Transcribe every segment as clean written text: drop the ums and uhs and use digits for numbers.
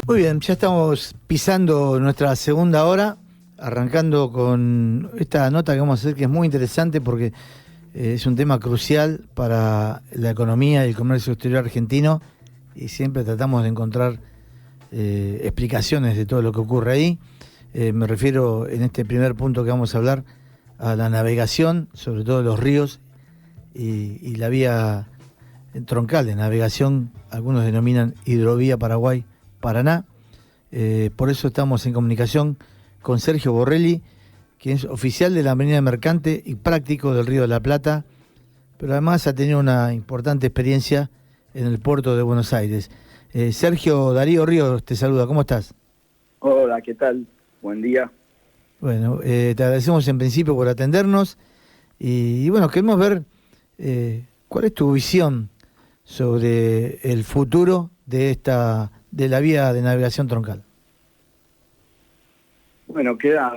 Muy bien, ya estamos pisando nuestra segunda hora, arrancando con esta nota que vamos a hacer, que es muy interesante porque es un tema crucial para la economía y el comercio exterior argentino, y siempre tratamos de encontrar explicaciones de todo lo que ocurre ahí. Me refiero en este primer punto que vamos a hablar a la navegación, sobre todo los ríos y la vía troncal de navegación, algunos denominan hidrovía Paraguay-Paraná. Por eso estamos en comunicación con Sergio Borrelli, quien es oficial de la Marina Mercante y práctico del Río de la Plata, pero además ha tenido una importante experiencia en el puerto de Buenos Aires. Sergio, Darío Ríos te saluda, ¿cómo estás? Hola, ¿qué tal? Buen día. Bueno, te agradecemos en principio por atendernos y bueno, queremos ver cuál es tu visión sobre el futuro de la vía de navegación troncal. Bueno, queda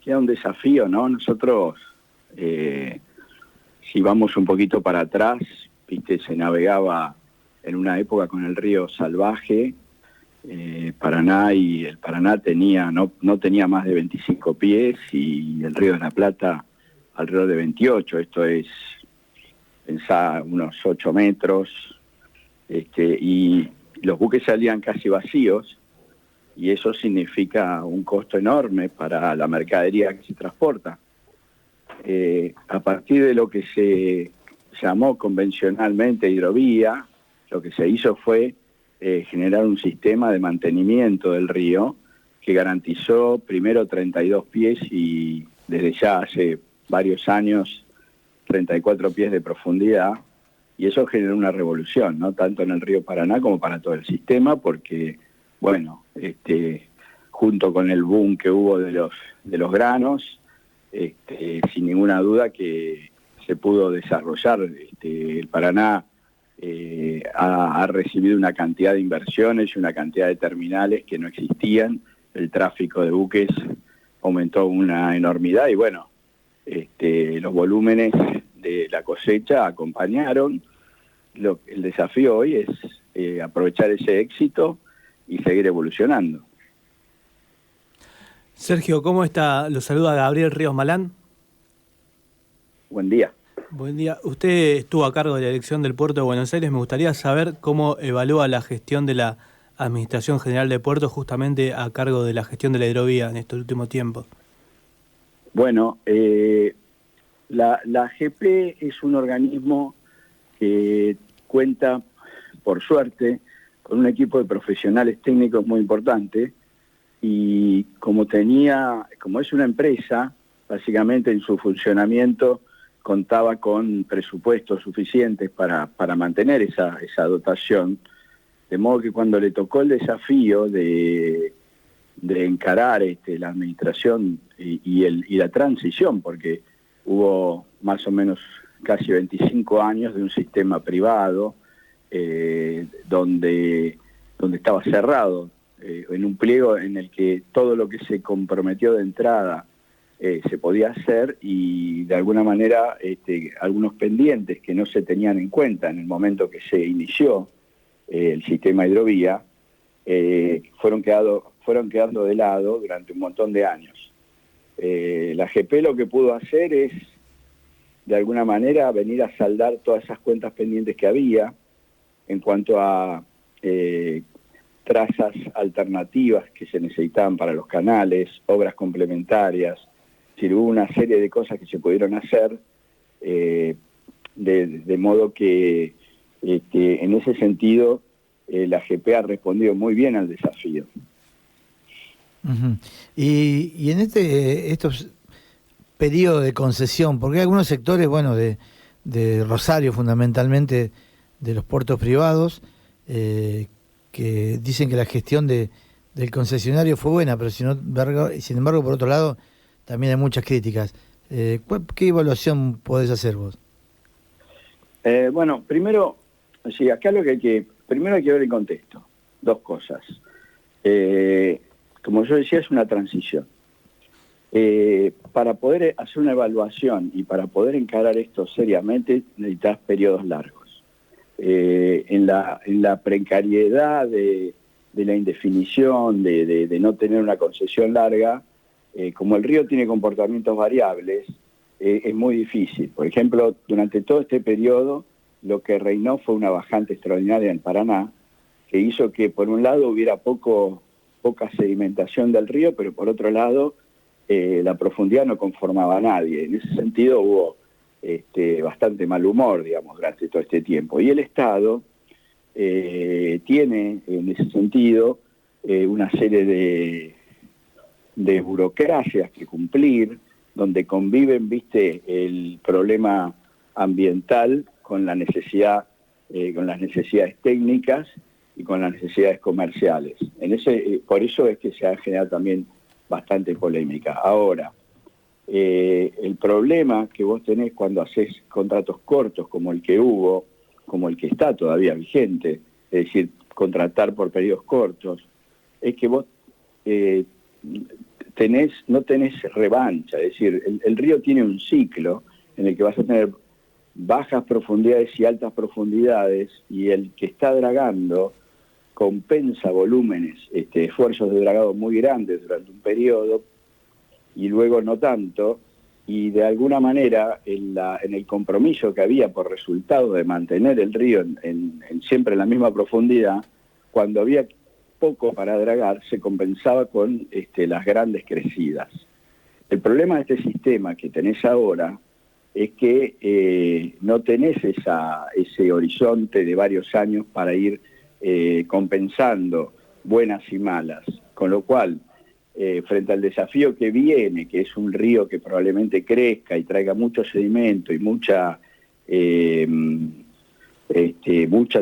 un desafío, ¿no? Nosotros, si vamos un poquito para atrás, viste, se navegaba en una época con el río Salvaje, Paraná, y el Paraná no tenía más de 25 pies y el río de la Plata alrededor de 28, esto es, pensá, unos 8 metros, y los buques salían casi vacíos, y eso significa un costo enorme para la mercadería que se transporta. A partir de lo que se llamó convencionalmente hidrovía, lo que se hizo fue generar un sistema de mantenimiento del río que garantizó primero 32 pies y desde ya hace varios años 34 pies de profundidad, y eso generó una revolución, ¿no? Tanto en el río Paraná como para todo el sistema, porque, bueno, junto con el boom que hubo de los granos, sin ninguna duda que se pudo desarrollar. El Paraná ha recibido una cantidad de inversiones y una cantidad de terminales que no existían. El tráfico de buques aumentó una enormidad y bueno, los volúmenes de la cosecha acompañaron. El desafío hoy es aprovechar ese éxito y seguir evolucionando. Sergio, ¿cómo está? Lo saluda Gabriel Ríos Malán. Buen día. Buen día. Usted estuvo a cargo de la dirección del Puerto de Buenos Aires. Me gustaría saber cómo evalúa la gestión de la Administración General de Puertos, justamente a cargo de la gestión de la hidrovía en estos últimos tiempos. Bueno, la AGP es un organismo que cuenta, por suerte, con un equipo de profesionales técnicos muy importante, y como es una empresa, básicamente en su funcionamiento contaba con presupuestos suficientes para mantener esa dotación, de modo que cuando le tocó el desafío de encarar la administración y la transición, porque hubo más o menos casi 25 años de un sistema privado donde estaba cerrado, en un pliego en el que todo lo que se comprometió de entrada se podía hacer, y de alguna manera algunos pendientes que no se tenían en cuenta en el momento que se inició el sistema hidrovía fueron quedando de lado durante un montón de años. La AGP lo que pudo hacer es, de alguna manera, venir a saldar todas esas cuentas pendientes que había en cuanto a trazas alternativas que se necesitaban para los canales, obras complementarias. Hubo una serie de cosas que se pudieron hacer, de modo que en ese sentido la AGP ha respondido muy bien al desafío. Uh-huh. Y en estos periodos de concesión, porque hay algunos sectores, bueno, de Rosario fundamentalmente, de los puertos privados, que dicen que la gestión del concesionario fue buena, pero sin embargo, por otro lado, también hay muchas críticas. ¿Qué evaluación podés hacer vos? Bueno, primero, sí, acá primero hay que ver el contexto. Dos cosas. Como yo decía, es una transición. Para poder hacer una evaluación y para poder encarar esto seriamente, necesitas periodos largos. En la precariedad de de la indefinición, de no tener una concesión larga, como el río tiene comportamientos variables, es muy difícil. Por ejemplo, durante todo este periodo, lo que reinó fue una bajante extraordinaria en Paraná, que hizo que por un lado hubiera poca sedimentación del río, pero por otro lado la profundidad no conformaba a nadie. En ese sentido hubo bastante mal humor, digamos, durante todo este tiempo. Y el Estado tiene en ese sentido una serie de burocracias que cumplir, donde conviven, el problema ambiental con la necesidad, con las necesidades técnicas y con las necesidades comerciales. Por eso es que se ha generado también bastante polémica. Ahora, el problema que vos tenés cuando haces contratos cortos como el que hubo, como el que está todavía vigente, es decir, contratar por periodos cortos, es que vos no tenés revancha. Es decir, el río tiene un ciclo en el que vas a tener bajas profundidades y altas profundidades, y el que está dragando compensa volúmenes, esfuerzos de dragado muy grandes durante un periodo y luego no tanto, y de alguna manera en el compromiso que había por resultado de mantener el río siempre en la misma profundidad, cuando había poco para dragar, se compensaba con las grandes crecidas. El problema de este sistema que tenés ahora es que no tenés ese horizonte de varios años para ir compensando buenas y malas, con lo cual, frente al desafío que viene, que es un río que probablemente crezca y traiga mucho sedimento y mucha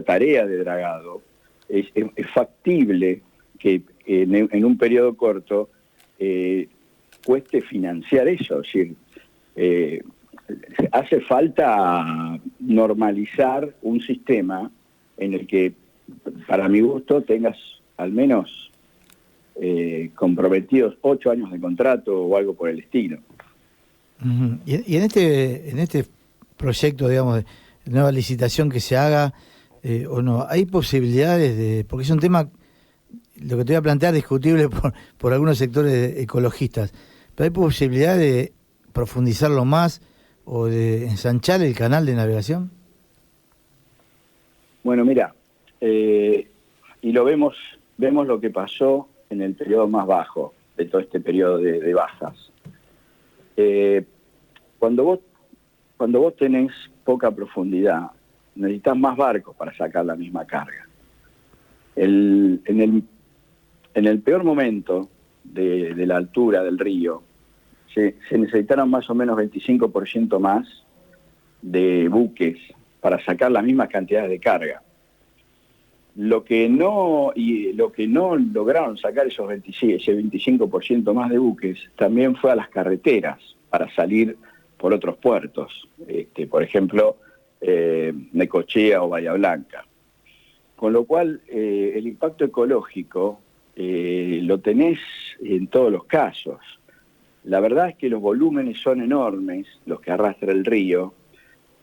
tarea de dragado, es factible que en un periodo corto cueste financiar eso. Es decir, hace falta normalizar un sistema en el que, para mi gusto, tengas al menos comprometidos 8 años de contrato o algo por el estilo. Uh-huh. Y en este proyecto, digamos, de nueva licitación que se haga, o no, ¿hay posibilidades porque es un tema, lo que te voy a plantear, discutible por algunos sectores ecologistas, pero hay posibilidad de profundizarlo más o de ensanchar el canal de navegación? Bueno, mira, y lo vemos lo que pasó en el periodo más bajo de todo este periodo de bajas. Cuando vos tenés poca profundidad, necesitas más barcos para sacar la misma carga. En el peor momento de la altura del río, se necesitaron más o menos 25% más de buques para sacar las mismas cantidades de carga. Lo que no lograron sacar ese 25% más de buques también fue a las carreteras para salir por otros puertos, por ejemplo, Necochea o Bahía Blanca. Con lo cual, el impacto ecológico lo tenés en todos los casos. La verdad es que los volúmenes son enormes, los que arrastra el río,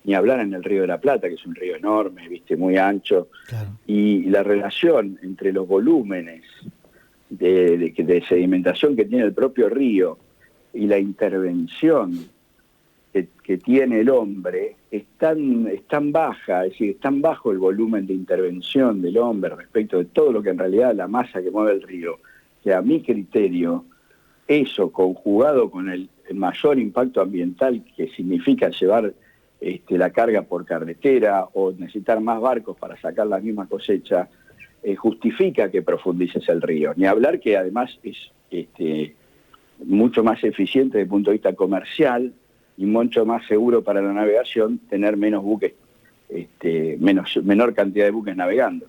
ni hablar en el Río de la Plata, que es un río enorme, muy ancho, claro. Y la relación entre los volúmenes de sedimentación que tiene el propio río y la intervención que tiene el hombre es tan baja, es decir, es tan bajo el volumen de intervención del hombre respecto de todo lo que en realidad la masa que mueve el río, que a mi criterio, eso conjugado con el mayor impacto ambiental que significa llevar la carga por carretera o necesitar más barcos para sacar la misma cosecha, justifica que profundices el río. Ni hablar que además es mucho más eficiente desde el punto de vista comercial y mucho más seguro para la navegación tener menos buques, menor cantidad de buques navegando.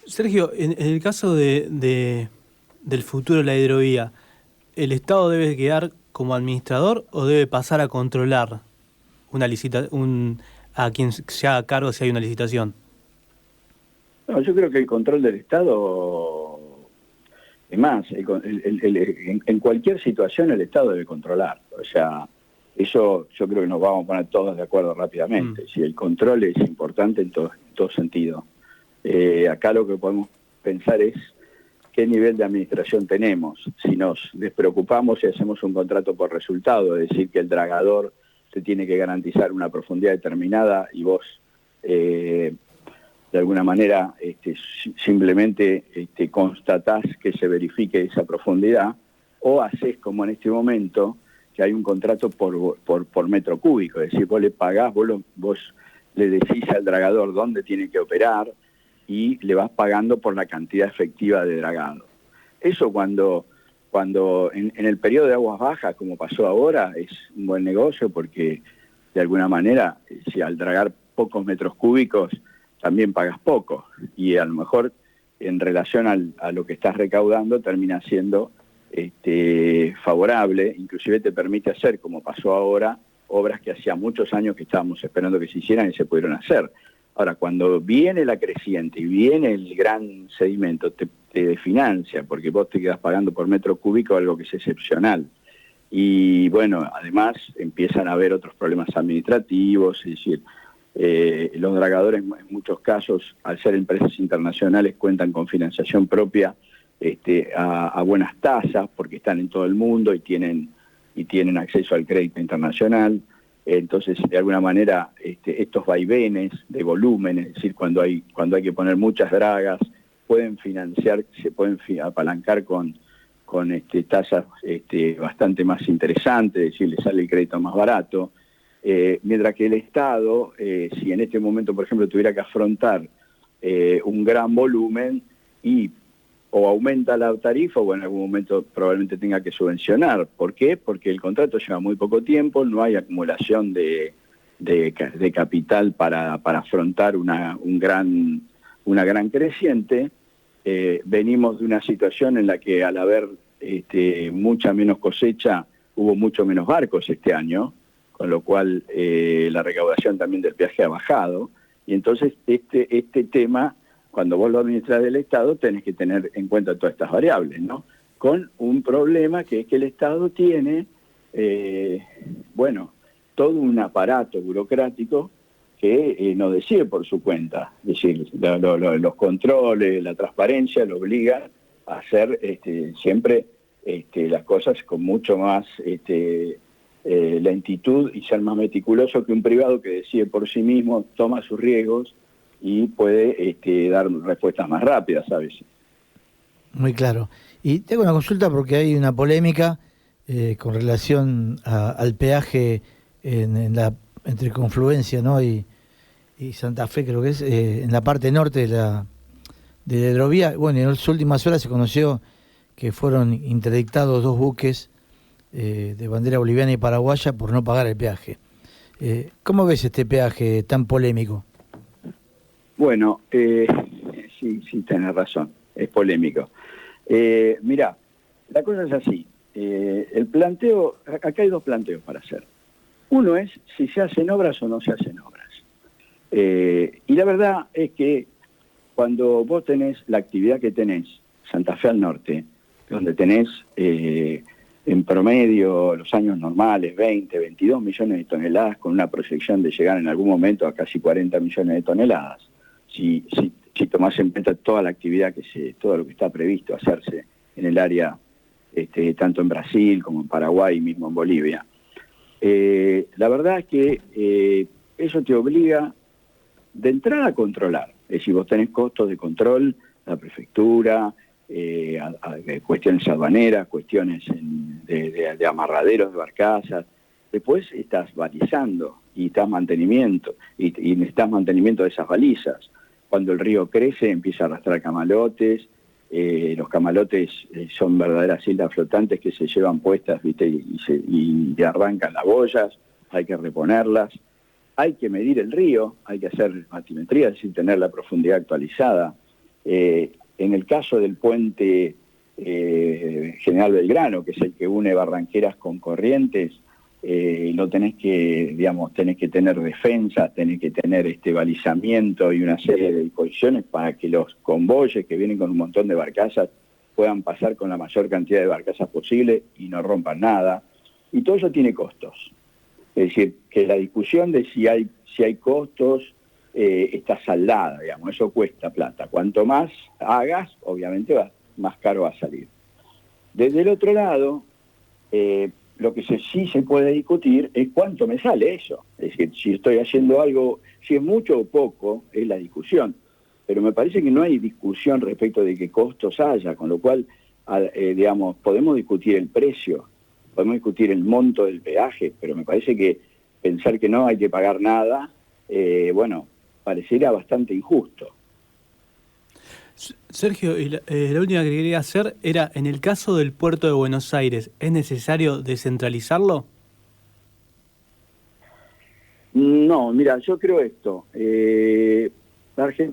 Sergio, en el caso del futuro de la hidrovía, ¿el Estado debe quedar como administrador o debe pasar a controlar a quien se haga cargo si hay una licitación? No, yo creo que el control del Estado, es más, en cualquier situación el Estado debe controlar. O sea, eso yo creo que nos vamos a poner todos de acuerdo rápidamente. Si el control es importante en todo sentido. Acá lo que podemos pensar es qué nivel de administración tenemos. Si nos despreocupamos y hacemos un contrato por resultado, es decir, que el dragador te tiene que garantizar una profundidad determinada y vos de alguna manera simplemente constatás que se verifique esa profundidad, o haces como en este momento, que hay un contrato por metro cúbico, es decir, vos le pagás, vos le decís al dragador dónde tiene que operar y le vas pagando por la cantidad efectiva de dragado. Eso cuando en el periodo de aguas bajas, como pasó ahora, es un buen negocio porque de alguna manera, si al dragar pocos metros cúbicos, también pagas poco, y a lo mejor en relación a lo que estás recaudando termina siendo favorable, inclusive te permite hacer, como pasó ahora, obras que hacía muchos años que estábamos esperando que se hicieran y se pudieron hacer. Ahora, cuando viene la creciente y viene el gran sedimento, te desfinancia, porque vos te quedas pagando por metro cúbico algo que es excepcional. Y bueno, además empiezan a haber otros problemas administrativos, es decir, los dragadores en muchos casos, al ser empresas internacionales, cuentan con financiación propia a buenas tasas, porque están en todo el mundo y tienen acceso al crédito internacional. Entonces, de alguna manera, estos vaivenes de volumen, es decir, cuando hay que poner muchas dragas, se pueden apalancar con tasas bastante más interesantes, es decir, le sale el crédito más barato, mientras que el Estado, si en este momento, por ejemplo, tuviera que afrontar un gran volumen o aumenta la tarifa o en algún momento probablemente tenga que subvencionar. ¿Por qué? Porque el contrato lleva muy poco tiempo, no hay acumulación de capital para afrontar una gran creciente. Venimos de una situación en la que al haber mucha menos cosecha, hubo mucho menos barcos este año, con lo cual la recaudación también del peaje ha bajado, y entonces este tema, cuando vos lo administrás del Estado, tenés que tener en cuenta todas estas variables, ¿no? Con un problema que es que el Estado tiene, todo un aparato burocrático que no decide por su cuenta. Es decir, los controles, la transparencia lo obligan a hacer siempre las cosas con mucho más lentitud y ser más meticuloso que un privado que decide por sí mismo, toma sus riesgos y puede dar respuestas más rápidas a veces. Muy claro. Y tengo una consulta porque hay una polémica con relación al peaje entre Confluencia, ¿no? y Santa Fe, creo que es, en la parte norte de la hidrovía. Bueno, en las últimas horas se conoció que fueron interdictados 2 buques de bandera boliviana y paraguaya por no pagar el peaje. ¿Cómo ves este peaje tan polémico? Bueno, sí, tenés razón, es polémico. Mirá, la cosa es así. El planteo, acá hay 2 planteos para hacer. Uno es si se hacen obras o no se hacen obras. Y la verdad es que cuando vos tenés la actividad que tenés, Santa Fe al norte, donde tenés en promedio los años normales 20, 22 millones de toneladas, con una proyección de llegar en algún momento a casi 40 millones de toneladas, si tomás en cuenta toda la actividad todo lo que está previsto hacerse en el área, tanto en Brasil como en Paraguay y mismo en Bolivia. La verdad es que eso te obliga de entrada a controlar. Es decir, vos tenés costos de control, la prefectura, cuestiones aduaneras, cuestiones de amarraderos de barcazas. Después estás balizando y estás mantenimiento, y necesitas mantenimiento de esas balizas. Cuando el río crece empieza a arrastrar camalotes. Los camalotes son verdaderas islas flotantes que se llevan puestas, ¿viste? Y arrancan las boyas, hay que reponerlas. Hay que medir el río, hay que hacer batimetría, es decir, tener la profundidad actualizada. En el caso del puente General Belgrano, que es el que une Barranqueras con Corrientes, tenés que tener defensa, tenés que tener balizamiento y una serie de disposiciones para que los convoyes que vienen con un montón de barcazas puedan pasar con la mayor cantidad de barcazas posible y no rompan nada. Y todo eso tiene costos. Es decir, que la discusión de si hay costos está saldada, digamos, eso cuesta plata. Cuanto más hagas, obviamente más caro va a salir. Desde el otro lado, lo que sí se puede discutir es cuánto me sale eso. Es decir, si estoy haciendo algo, si es mucho o poco, es la discusión. Pero me parece que no hay discusión respecto de qué costos haya, con lo cual, digamos, podemos discutir el precio, podemos discutir el monto del peaje, pero me parece que pensar que no hay que pagar nada, bueno, pareciera bastante injusto. Sergio, y la última que quería hacer era, en el caso del puerto de Buenos Aires, ¿es necesario descentralizarlo? No, mira, yo creo esto.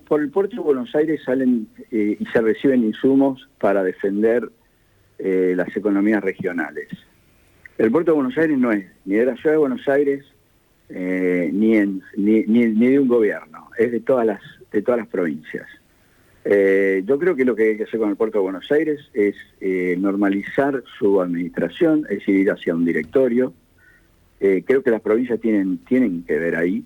Por el puerto de Buenos Aires salen y se reciben insumos para defender las economías regionales. El puerto de Buenos Aires no es ni de la ciudad de Buenos Aires ni de un gobierno, es de todas las provincias. Yo creo que lo que hay que hacer con el puerto de Buenos Aires es normalizar su administración, es decir, ir hacia un directorio. Creo que las provincias tienen que ver ahí,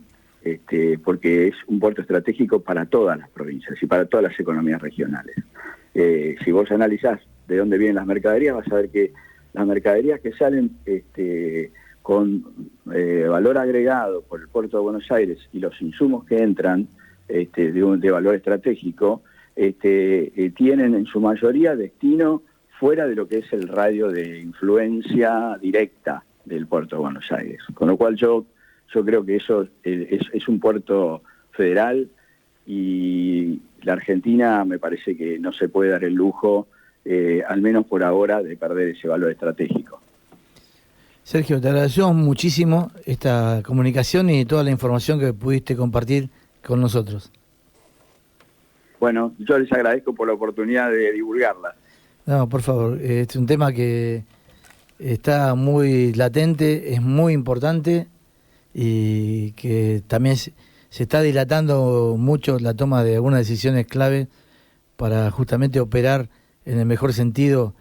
porque es un puerto estratégico para todas las provincias y para todas las economías regionales. Si vos analizás de dónde vienen las mercaderías, vas a ver que las mercaderías que salen con valor agregado por el puerto de Buenos Aires y los insumos que entran de valor estratégico, tienen en su mayoría destino fuera de lo que es el radio de influencia directa del puerto de Buenos Aires. Con lo cual yo creo que eso es un puerto federal y la Argentina me parece que no se puede dar el lujo, al menos por ahora, de perder ese valor estratégico. Sergio, te agradecemos muchísimo esta comunicación y toda la información que pudiste compartir con nosotros. Bueno, yo les agradezco por la oportunidad de divulgarla. No, por favor, es un tema que está muy latente, es muy importante y que también se está dilatando mucho la toma de algunas decisiones clave para justamente operar en el mejor sentido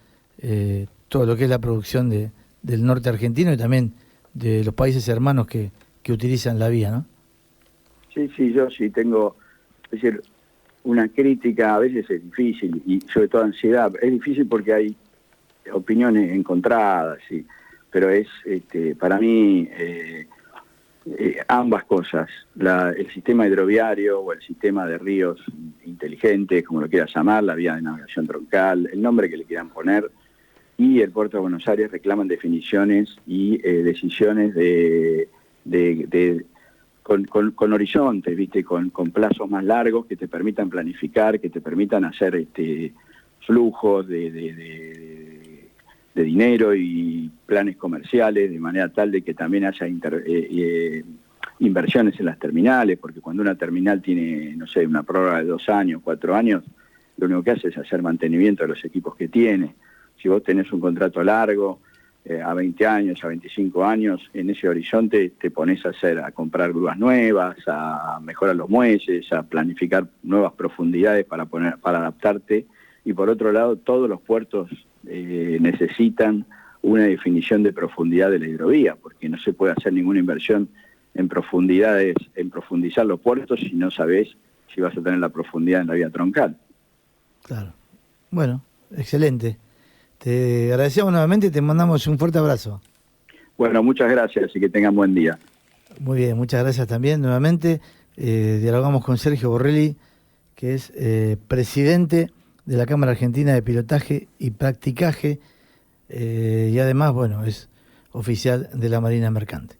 todo lo que es la producción del norte argentino y también de los países hermanos que utilizan la vía, ¿no? Sí, yo sí tengo, es decir, una crítica, a veces es difícil, y sobre todo ansiedad, es difícil porque hay opiniones encontradas, sí, pero es para mí ambas cosas, el sistema hidroviario o el sistema de ríos inteligentes, como lo quieras llamar, la vía de navegación troncal, el nombre que le quieran poner, y el puerto de Buenos Aires reclaman definiciones y decisiones con horizontes, ¿viste? Con plazos más largos que te permitan planificar, que te permitan hacer flujos de dinero y planes comerciales, de manera tal de que también haya inversiones en las terminales, porque cuando una terminal tiene, no sé, una prórroga de 2 años, 4 años, lo único que hace es hacer mantenimiento de los equipos que tiene. Si vos tenés un contrato largo, a 20 años, a 25 años, en ese horizonte te pones a comprar grúas nuevas, a mejorar los muelles, a planificar nuevas profundidades para adaptarte. Y por otro lado, todos los puertos necesitan una definición de profundidad de la hidrovía, porque no se puede hacer ninguna inversión en profundizar los puertos si no sabés si vas a tener la profundidad en la vía troncal. Claro. Bueno, excelente. Te agradecemos nuevamente y te mandamos un fuerte abrazo. Bueno, muchas gracias y que tengan buen día. Muy bien, muchas gracias también nuevamente. Dialogamos con Sergio Borrelli, que es presidente de la Cámara Argentina de Pilotaje y Practicaje y además, bueno, es oficial de la Marina Mercante.